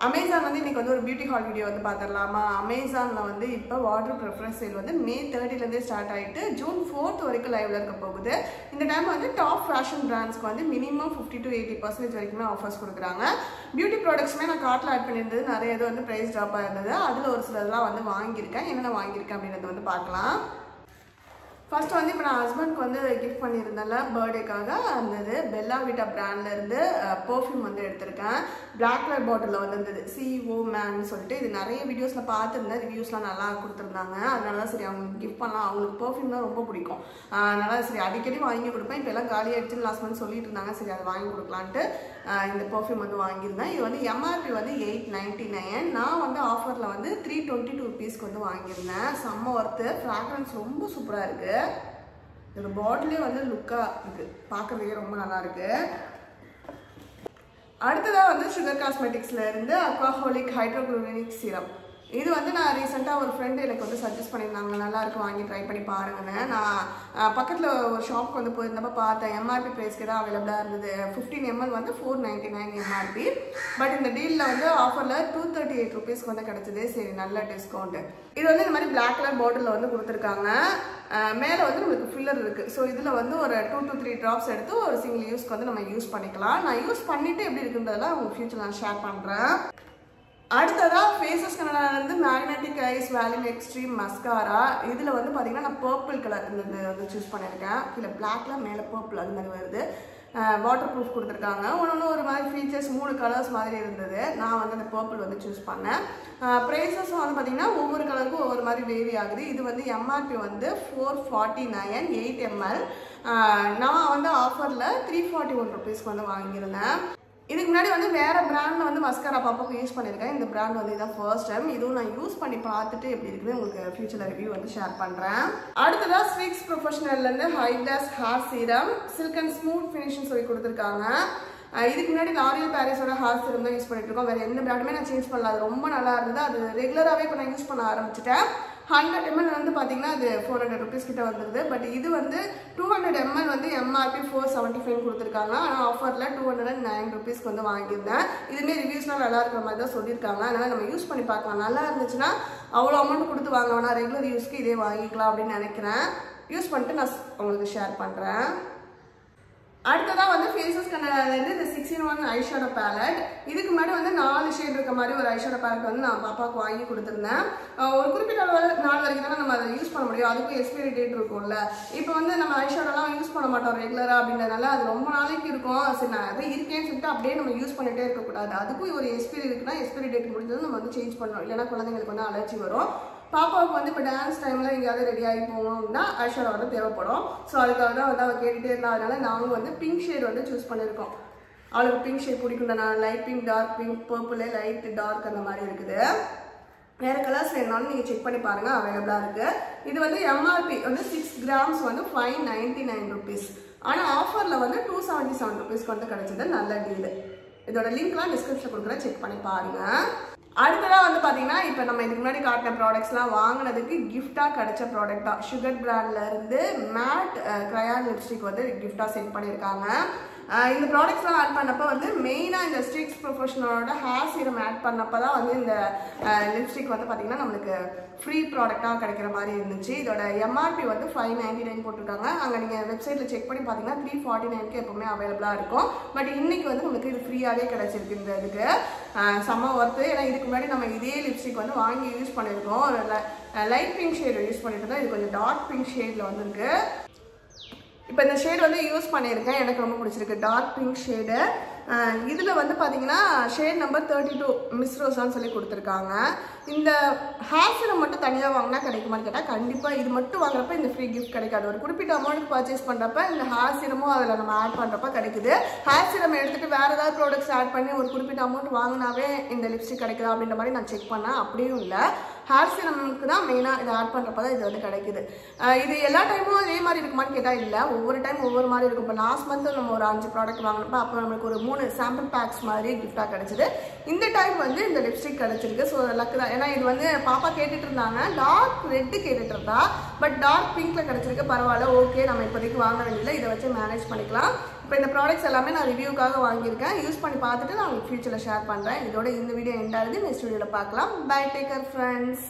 Amazon வந்து இன்னைக்கு வந்து ஒரு பியூட்டி ஹால் வீடியோ வந்து பார்த்துடலாமா. அமேசானில் வந்து இப்போ வாட்டர் ப்ரிஃபரன்ஸ் சேல் வந்து May 30 ஸ்டார்ட் ஆகிட்டு June 4 வரைக்கும் லைவ்ல இருக்க போகுது. இந்த டைம் வந்து டாப் ஃபேஷன் பிராண்ட்ஸ்க்கு வந்து மினிமம் 50 to 80% வரைக்குமே ஆஃபர்ஸ் கொடுக்குறாங்க. பியூட்டி ப்ராடக்ட்ஸுமே நான் கார்ட்டில் ஆட் பண்ணியிருந்தது நிறைய இது வந்து ப்ரைஸ் ட்ராப்பாக இருந்தது. அதில் ஒரு சிலதெல்லாம் வந்து வாங்கியிருக்கேன். என்னென்ன வாங்கியிருக்கேன் அப்படின்றது வந்து பார்க்கலாம். ஃபர்ஸ்ட் வந்து இப்போ நான் ஹஸ்பண்ட்க்கு வந்து கிஃப்ட் பண்ணியிருந்தேன்ல பர்த்டேக்காக இருந்தது. பெல்லா விட்டா பிராண்ட்லேருந்து பர்ஃப்யூம் வந்து எடுத்திருக்கேன். பிளாக் கலர் பாட்டிலில் வந்து இருந்தது CO மேன் சொல்லிட்டு. இது நிறைய வீடியோஸில் பார்த்துருந்தேன், ரிவ்யூஸ்லாம் நல்லா கொடுத்துருந்தாங்க. அதனால தான் சரி அவங்களுக்கு கிஃப்ட் பண்ணலாம். அவங்களுக்கு பர்ஃப்யூம் தான் ரொம்ப பிடிக்கும். அதனால சரி அடிக்கடி வாங்கி கொடுப்பேன். இப்போ எல்லாம் காலி ஆகிடுச்சுன்னு லாஸ்ட் மந்த் சொல்லிட்டு இருந்தாங்க. சரி அதை வாங்கி கொடுக்கலான்ட்டு இந்த பர்ஃப்யூம் வந்து வாங்கியிருந்தேன். இது வந்து MRP வந்து 899. நான் வந்து ஆஃபரில் வந்து 322 rupeesக்கு வந்து வாங்கியிருந்தேன். செம்ம ஒர்த்து. ஃப்ராக்ரன்ஸ் ரொம்ப சூப்பராக இருக்குது. இந்த பாட்டிலே வந்து லுக்காக இருக்குது, பார்க்குறதுக்கே ரொம்ப நல்லா இருக்கு. அடுத்ததாக வந்து சுகர் காஸ்மெட்டிக்ஸ்ல இருந்து அக்வாஹோலிக் ஹைட்ரோகுளோரிக் சிரம். இது வந்து நான் ரீசெண்டாக ஒரு ஃப்ரெண்டு எனக்கு வந்து சஜஸ்ட் பண்ணியிருந்தாங்க, நல்லா இருக்கு வாங்கி ட்ரை பண்ணி பாருங்கன்னு. நான் பக்கத்தில் ஒரு ஷாப்க்கு வந்து போயிருந்தப்போ பார்த்தேன். MRP ப்ரைஸ்க்கு தான் அவைலபிளாக இருந்தது. 15 ml வந்து 499 MRP. பட் இந்த டீலில் வந்து ஆஃபரில் 238 rupeesக்கு வந்து கிடச்சிது. சரி நல்ல டிஸ்கவுண்ட்டு. இது வந்து இந்த மாதிரி பிளாக் கலர் பாட்டிலில் வந்து கொடுத்துருக்காங்க. மேலே வந்து நம்மளுக்கு ஃபில்லர் இருக்குது. ஸோ இதில் வந்து ஒரு 2 to 3 ட்ராப்ஸ் எடுத்து ஒரு சிங்கிள் யூஸ்க்கு வந்து நம்ம யூஸ் பண்ணிக்கலாம். நான் யூஸ் பண்ணிவிட்டு எப்படி இருக்குன்றதெல்லாம் உங்கள் ஃபியூச்சர் நான் ஷேர் பண்ணுறேன். அடுத்ததாக ஃபேஸஸ் கனடாலேருந்து magnetic eyes volume extreme mascara. இதில் வந்து பார்த்தீங்கன்னா நான் பர்பிள் கலர் இந்த வந்து சூஸ் பண்ணியிருக்கேன். கீழே பிளாக்ல மேலே பர்பிள் அது மாதிரி வருது. வாட்டர் ப்ரூஃப் கொடுத்துருக்காங்க. ஒன்று ஒரு மாதிரி ஃபீச்சர்ஸ் 3 கலர்ஸ் மாதிரி இருந்தது. நான் வந்து அந்த பர்பிள் வந்து சூஸ் பண்ணேன். ப்ரைஸஸும் வந்து பார்த்தீங்கன்னா ஒவ்வொரு கலருக்கும் ஒவ்வொரு மாதிரி வேரி ஆகுது. இது வந்து MRP வந்து 449 8 ml. நான் வந்து ஆஃபரில் 341 rupeesக்கு வந்து வாங்கியிருந்தேன். இதுக்கு முன்னாடி வந்து வேறு பிராண்டில் வந்து மஸ்காரா பாப்பாவுக்கு யூஸ் பண்ணியிருக்கேன். இந்த பிராண்ட் வந்து இதான் ஃபர்ஸ்ட் டைம். இதுவும் நான் யூஸ் பண்ணி பார்த்துட்டு எப்படி இருக்குன்னு உங்களுக்கு ஃபியூச்சரில் ரிவ்யூ வந்து ஷேர் பண்ணுறேன். அடுத்ததாக ஸ்விக்ஸ் ப்ரொஃபஷனல்லேருந்து high class hair serum silk and smooth finishing சொல்லி கொடுத்துருக்காங்க. இதுக்கு முன்னாடி லாரியல் பாரிஸோட ஹேர் சீரம் தான் யூஸ் பண்ணிட்டு இருக்கோம். வேறு எந்த பிராண்டுமே நான் சேஞ்ச் பண்ணல. அது ரொம்ப நல்லா இருந்தது. அது ரெகுலராகவே இப்போ நான் யூஸ் பண்ண ஆரம்பிச்சிட்டேன். 100 ml வந்து பார்த்தீங்கன்னா அது 400 rupees கிட்ட வந்துருது. பட் இது வந்து 200 ml வந்து MRP 475 கொடுத்துருக்காங்க. ஆனால் ஆஃபரில் 209 rupeesக்கு வந்து வாங்கியிருந்தேன். இதுமாரி ரிவ்யூஸ்லாம் நல்லா இருக்கிற மாதிரி தான் சொல்லியிருக்காங்க. அதனால் நம்ம யூஸ் பண்ணி பார்க்கலாம். நல்லா இருந்துச்சுன்னா அவ்வளோ அமௌண்ட் கொடுத்து வாங்க வேணா, ரெகுலர் யூஸ்க்கு இதே வாங்கிக்கலாம் அப்படின்னு நினைக்கிறேன். யூஸ் பண்ணிட்டு நான் உங்களுக்கு ஷேர் பண்ணுறேன். அடுத்ததாக வந்து ஃபேஸஸ் கனடாலேருந்து இந்த 6-in-1 ஐஷேடோ பேலட். இதுக்கு முன்னாடி வந்து 4 ஷேட் இருக்க மாதிரி ஒரு ஐஷேடோ பேலட் வந்து நான் பாப்பாவுக்கு வாங்கி கொடுத்துருந்தேன். ஒரு குறிப்பிட்ட நாள் வரைக்கும் தானே நம்ம அதை யூஸ் பண்ண முடியும். அதுக்கும் எக்ஸ்பைரி டேட் இருக்கும்ல. இப்போ வந்து நம்ம ஐஷேடோலாம் யூஸ் பண்ண மாட்டோம் ரெகுலராக அப்படின்றதுனால அது ரொம்ப நாளைக்கு இருக்கும். சரி நான் அதை இருக்கேன்னு சொல்லிட்டு அப்படியே நம்ம யூஸ் பண்ணிகிட்டே இருக்கக்கூடாது. அதுக்கும் ஒரு எக்ஸ்பைரி இருக்குன்னா எக்ஸ்பைரி டேட் முடிஞ்சது நம்ம வந்து சேஞ்ச் பண்ணணும். இல்லைன்னா குழந்தைங்களுக்கு வந்து அலர்ஜி வரும். பாப்பாவுக்கு வந்து இப்போ டான்ஸ் டைமில் எங்கேயாவது ரெடி ஆகி போகணும் அப்படின்னா ஐஷேடோ வந்து தேவைப்படும். ஸோ அதுக்காக தான் வந்து அவள் கேட்டுகிட்டே இருந்தா. அதனால நாங்கள் வந்து பிங்க் ஷேட் வந்து சூஸ் பண்ணியிருக்கோம். அவளுக்கு பிங்க் ஷேட் பிடிக்கும். நான் light pink, dark pink, purple, light dark அந்த மாதிரி இருக்குது. வேறு கலர்ஸ் வேணுனாலும் நீங்கள் செக் பண்ணி பாருங்கள், அவைலபிளாக இருக்குது. இது வந்து MRP வந்து 6 grams வந்து 599 rupees. ஆனால் ஆஃபரில் வந்து 277 rupeesக்கு வந்து கிடச்சிது. நல்ல டீலு. இதோட லிங்க்லாம் டிஸ்கிரிப்ஷனில் கொடுக்குறேன், செக் பண்ணி பாருங்கள். அடுத்ததாக வந்து பார்த்தீங்கன்னா இப்போ நம்ம இதுக்கு முன்னாடி காட்டின ப்ராடக்ட்ஸ்லாம் வாங்கினதுக்கு கிஃப்டாக கிடைச்ச ப்ராடக்ட் தான். சுகர் பிராண்ட்லேருந்து மேட் க்ரையான் லிப்ஸ்டிக் வந்து கிஃப்டாக சென்ட் பண்ணியிருக்காங்க. இந்த ப்ராடக்ட்ஸ்லாம் ஆட் பண்ணப்போ வந்து மெயினாக இந்த ஸ்ட்ரிக்ஸ் ப்ரொஃபஷனலோட ஹேர் சீரம் ஆட் பண்ணப்போ தான் வந்து இந்த லிப்ஸ்டிக் வந்து பார்த்திங்கன்னா நம்மளுக்கு ஃப்ரீ ப்ராடக்டாக கிடைக்கிற மாதிரி இருந்துச்சு. இதோட MRP வந்து 599 போட்டிருக்காங்க. அங்கே நீங்கள் வெப்சைட்டில் செக் பண்ணி பார்த்தீங்கன்னா 349க்கு எப்போவுமே அவைலபிளாக இருக்கும். பட் இன்றைக்கி வந்து நமக்கு இது ஃப்ரீயாகவே கிடச்சிருக்கு. இந்த இதுக்கு செம்ம ஒர்த்து. ஏன்னா இதுக்கு முன்னாடி நம்ம இதே லிப்ஸ்டிக் வந்து வாங்கி யூஸ் பண்ணியிருக்கோம். லைட் பிங்க் ஷேடு யூஸ் பண்ணிட்டு தான் இது கொஞ்சம் டார்க் பிங்க் ஷேடில் வந்துருக்கு. இப்போ இந்த ஷேடு வந்து யூஸ் பண்ணியிருக்கேன், எனக்கு ரொம்ப பிடிச்சிருக்கு. Dark pink shade. இதில் வந்து பார்த்தீங்கன்னா ஷேட் நம்பர் 32 மிஸ் ரோஸான்னு சொல்லி கொடுத்துருக்காங்க. இந்த ஹேர் சீரம் மட்டும் தனியாக வாங்கினா கிடைக்குமான்னு கேட்டால் கண்டிப்பாக இது மட்டும் வாங்குறப்ப இந்த ஃப்ரீ கிஃப்ட் கிடைக்காது. ஒரு குறிப்பிட்ட அமௌண்ட்டுக்கு பர்ச்சேஸ் பண்ணுறப்ப இந்த ஹேர் சீரமும் அதில் நம்ம ஆட் பண்ணுறப்ப கிடைக்குது. ஹேர் சீரம் எடுத்துகிட்டு வேறு ஏதாவது ப்ராடக்ட்ஸ் ஆட் பண்ணி ஒரு குறிப்பிட்ட அமௌண்ட் வாங்கினாவே இந்த லிப்ஸ்டிக் கிடைக்குதா அப்படின்ற மாதிரி நான் செக் பண்ணேன். அப்படியும் இல்லை. ஹேர் சீரமுக்கு தான் மெயினாக இதை ஆட் பண்ணுறப்ப தான் இது வந்து கிடைக்குது. இது எல்லா டைமும் அதே மாதிரி இருக்குமான்னு கேட்டால் இல்லை. ஒவ்வொரு டைம் ஒவ்வொரு மாதிரி இருக்கும். இப்போ லாஸ்ட் மந்த் நம்ம ஒரு 5 ப்ராடக்ட் வாங்கினப்போ அப்போ நம்மளுக்கு ஒரு 3 சாம்பிள் பேக்ஸ் மாதிரி கிஃப்டாக கிடச்சிது. இந்த டைம் வந்து இந்த லிப்ஸ்டிக் கிடச்சிருக்கு. ஸோ லக்கு தான். ஏன்னா இது வந்து பாப்பா கேட்டுட்டு இருந்தாங்க, டார்க் ரெட்டு கேட்டுட்டு இருந்தா. பட் டார்க் பிங்க்ல கிடச்சிருக்கு. பரவாயில்ல, ஓகே, நம்ம இப்போதைக்கு வாங்க வேண்டியதில்லை, இதை வச்சு மேனேஜ் பண்ணிக்கலாம். இப்போ இந்த ப்ராடக்ட்ஸ் எல்லாமே நான் ரிவ்யூக்காக வாங்கியிருக்கேன். யூஸ் பண்ணி பார்த்துட்டு நான் உங்களுக்கு ஃபியூச்சரில் ஷேர் பண்ணுறேன். இதோட இந்த வீடியோ எண்ட் ஆகுது. நெக்ஸ்ட் வீடியோவில் பார்க்கலாம். Bye, take care friends.